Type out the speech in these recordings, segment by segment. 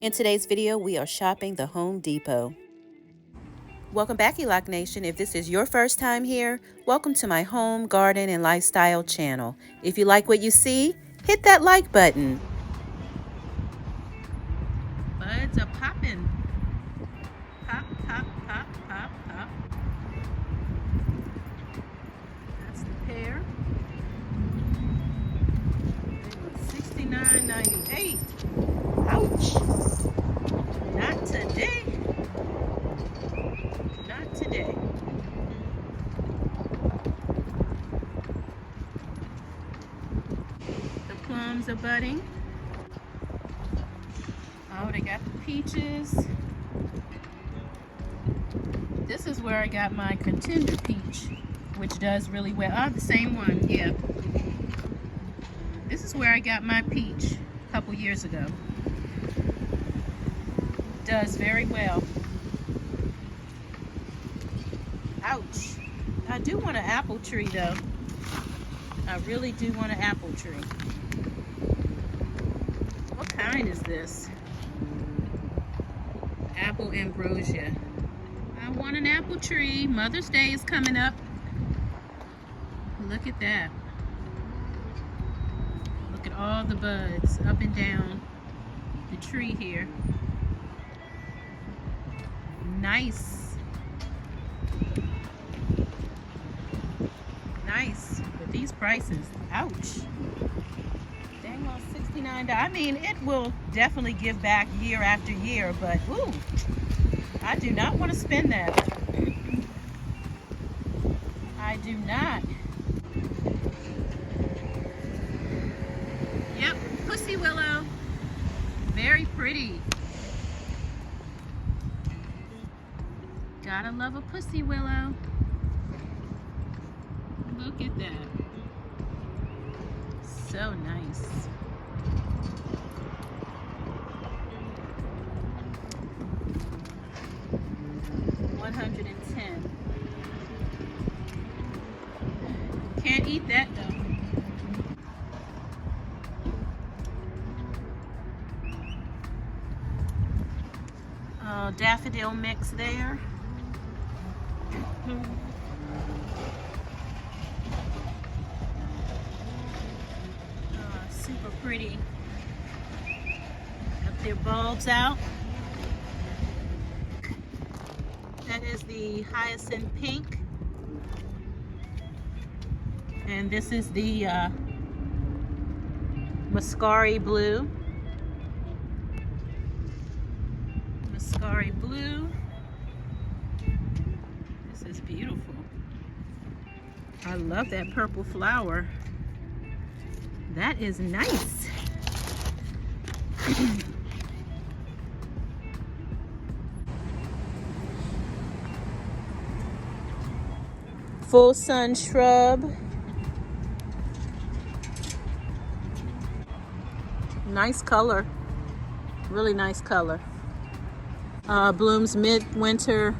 In today's video, we are shopping the Home Depot. Welcome back, Elock Nation. If this is your first time here, welcome to my home, garden, and lifestyle channel. If you like what you see, hit that like button. Buds are popping. Pop, pop, pop, pop, pop. That's the pear. $69.98. Ouch. Not today. Not today. The plums are budding. Oh, they got the peaches. This is where I got my contender peach, which does really well. Oh, the same one, yeah. This is where I got my peach a couple years ago. Does very well. Ouch. I do want an apple tree though. I really do want an apple tree. What kind is this? Apple ambrosia. I want an apple tree. Mother's Day is coming up. Look at that. Look at all the buds up and down the tree here. Nice. Nice. But these prices, ouch. Dang on $69. I mean, it will definitely give back year after year, but ooh, I do not want to spend that. I do not. Yep, pussy willow. Very pretty. Gotta love a pussy willow. Look at that. So nice. $110. Can't eat that though. Daffodil mix there. Super pretty. Got their bulbs out. That is the hyacinth pink. And this is the Mascari blue. Mascari blue. This is beautiful. I love that purple flower. That is nice. Full sun shrub. Nice color. Really nice color. Blooms mid-winter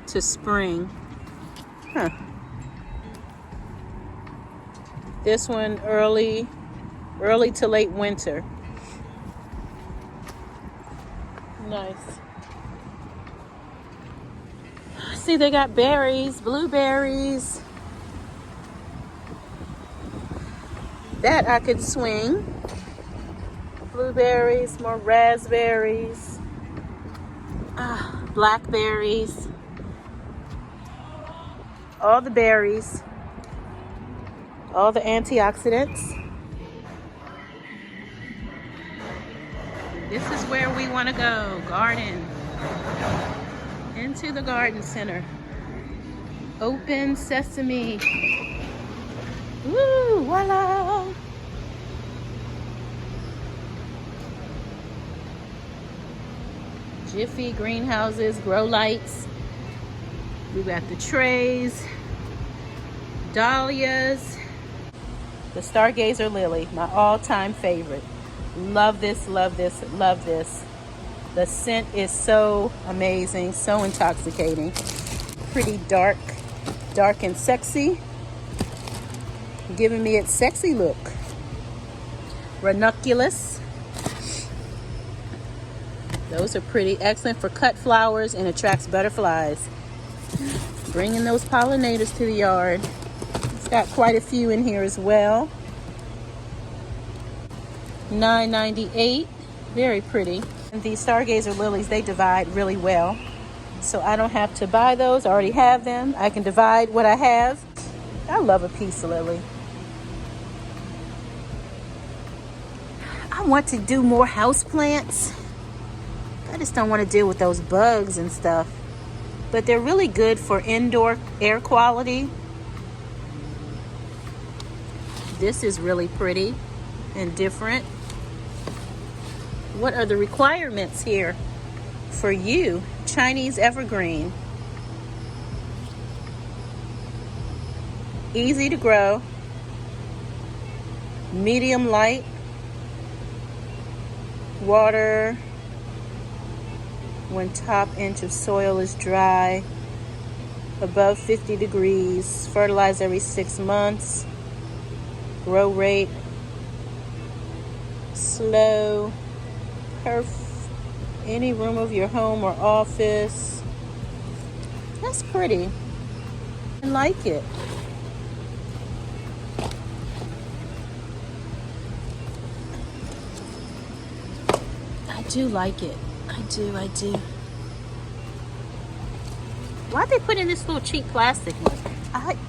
to spring. Huh. This one early to late winter. Nice. See, they got berries, blueberries. That I could swing. Blueberries, more raspberries, blackberries. All the berries. All the antioxidants. This is where we want to go. Garden. Into the garden center. Open sesame. Woo, voila. Jiffy greenhouses, grow lights. We got the trays. Dahlias. The Stargazer lily, my all-time favorite. Love this, love this, love this. The scent is so amazing, so intoxicating. Pretty dark and sexy. Giving me its sexy look. Ranunculus. Those are pretty. Excellent for cut flowers and attracts butterflies. Bringing those pollinators to the yard. It's got quite a few in here as well. $9.98. Very pretty. And these stargazer lilies, they divide really well. So I don't have to buy those. I already have them. I can divide what I have. I love a peace lily. I want to do more house plants. I just don't want to deal with those bugs and stuff. But they're really good for indoor air quality. This is really pretty and different. What are the requirements here for you? Chinese evergreen. Easy to grow. Medium light. Water when top inch of soil is dry. Above 50 degrees. Fertilize every 6 months. Grow rate slow. Any room of your home or office. That's pretty. I like it. I do like it. I do. Why'd they put in this little cheap plastic one?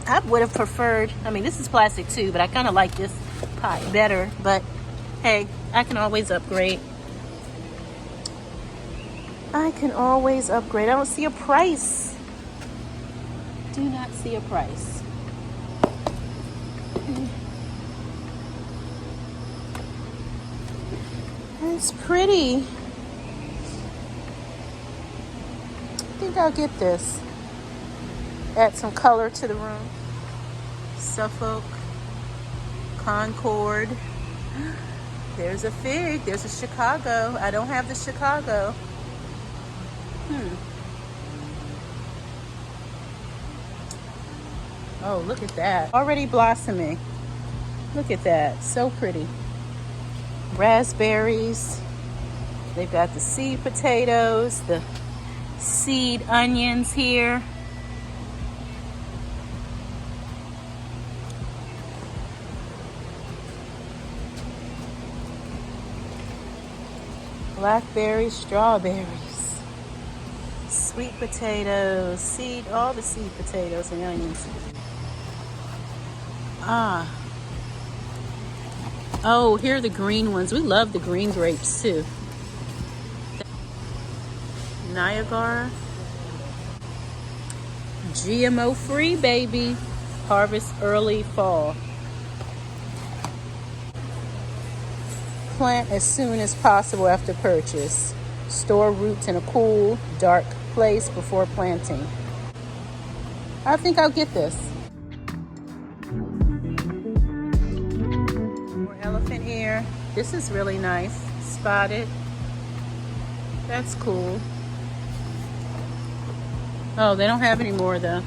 I would have preferred, I mean, this is plastic too, but I kind of like this pot better. But hey, I can always upgrade. I don't see a price. Do not see a price. It's pretty. I think I'll get this. Add some color to the room. Suffolk, Concord. There's a fig. There's a Chicago. I don't have the Chicago. Oh, look at that. Already blossoming. Look at that. So pretty. Raspberries. They've got the seed potatoes, the seed onions here. Blackberries, strawberries, sweet potatoes, all the seed potatoes and onions. Oh, here are the green ones. We love the green grapes too. Niagara. GMO free, baby. Harvest early fall. Plant as soon as possible after purchase. Store roots in a cool, dark place before planting. I think I'll get this. More elephant ear. This is really nice. Spotted. That's cool. Oh, they don't have any more though.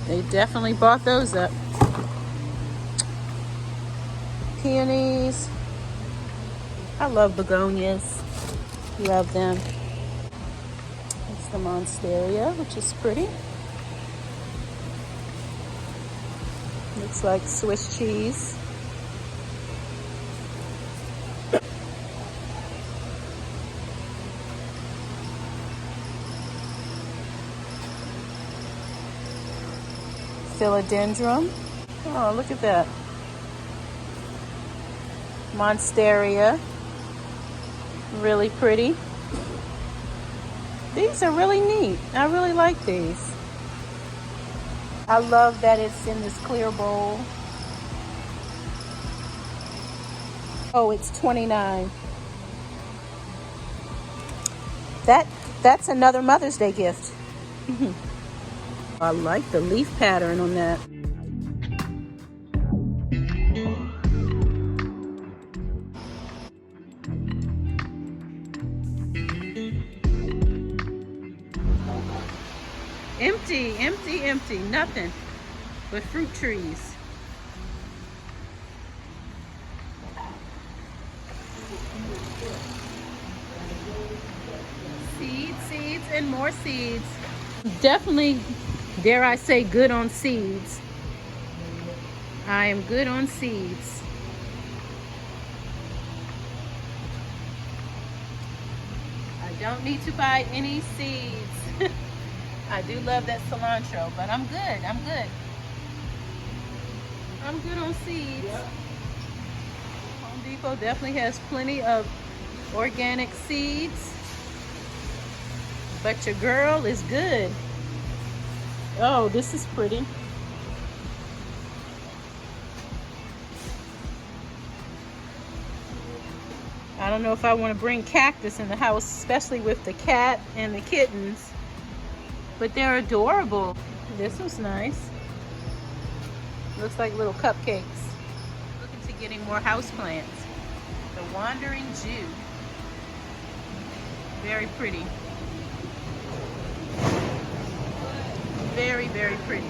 They definitely bought those up. Peonies. I love begonias. Love them. It's the monstera, which is pretty. Looks like Swiss cheese. Philodendron. Oh, look at that. Monstera. Really pretty. These are really neat. I really like these. I love that it's in this clear bowl. Oh, it's $29. That's another Mother's Day gift. I like the leaf pattern on that. Empty, empty, empty. Nothing but fruit trees. and more seeds. Definitely, dare I say, good on seeds. I am good on seeds. I don't need to buy any seeds. I do love that cilantro, but I'm good. I'm good. I'm good on seeds. Yep. Home Depot definitely has plenty of organic seeds, but your girl is good. Oh, this is pretty. I don't know if I want to bring cactus in the house, especially with the cat and the kittens, but they're adorable. This was nice. Looks like little cupcakes. Looking to getting more houseplants. The Wandering Jew. Very pretty. Very, very pretty.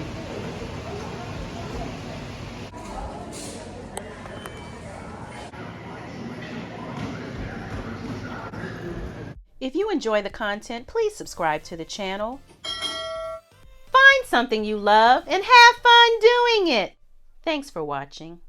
If you enjoy the content, please subscribe to the channel. Find something you love and have fun doing it. Thanks for watching.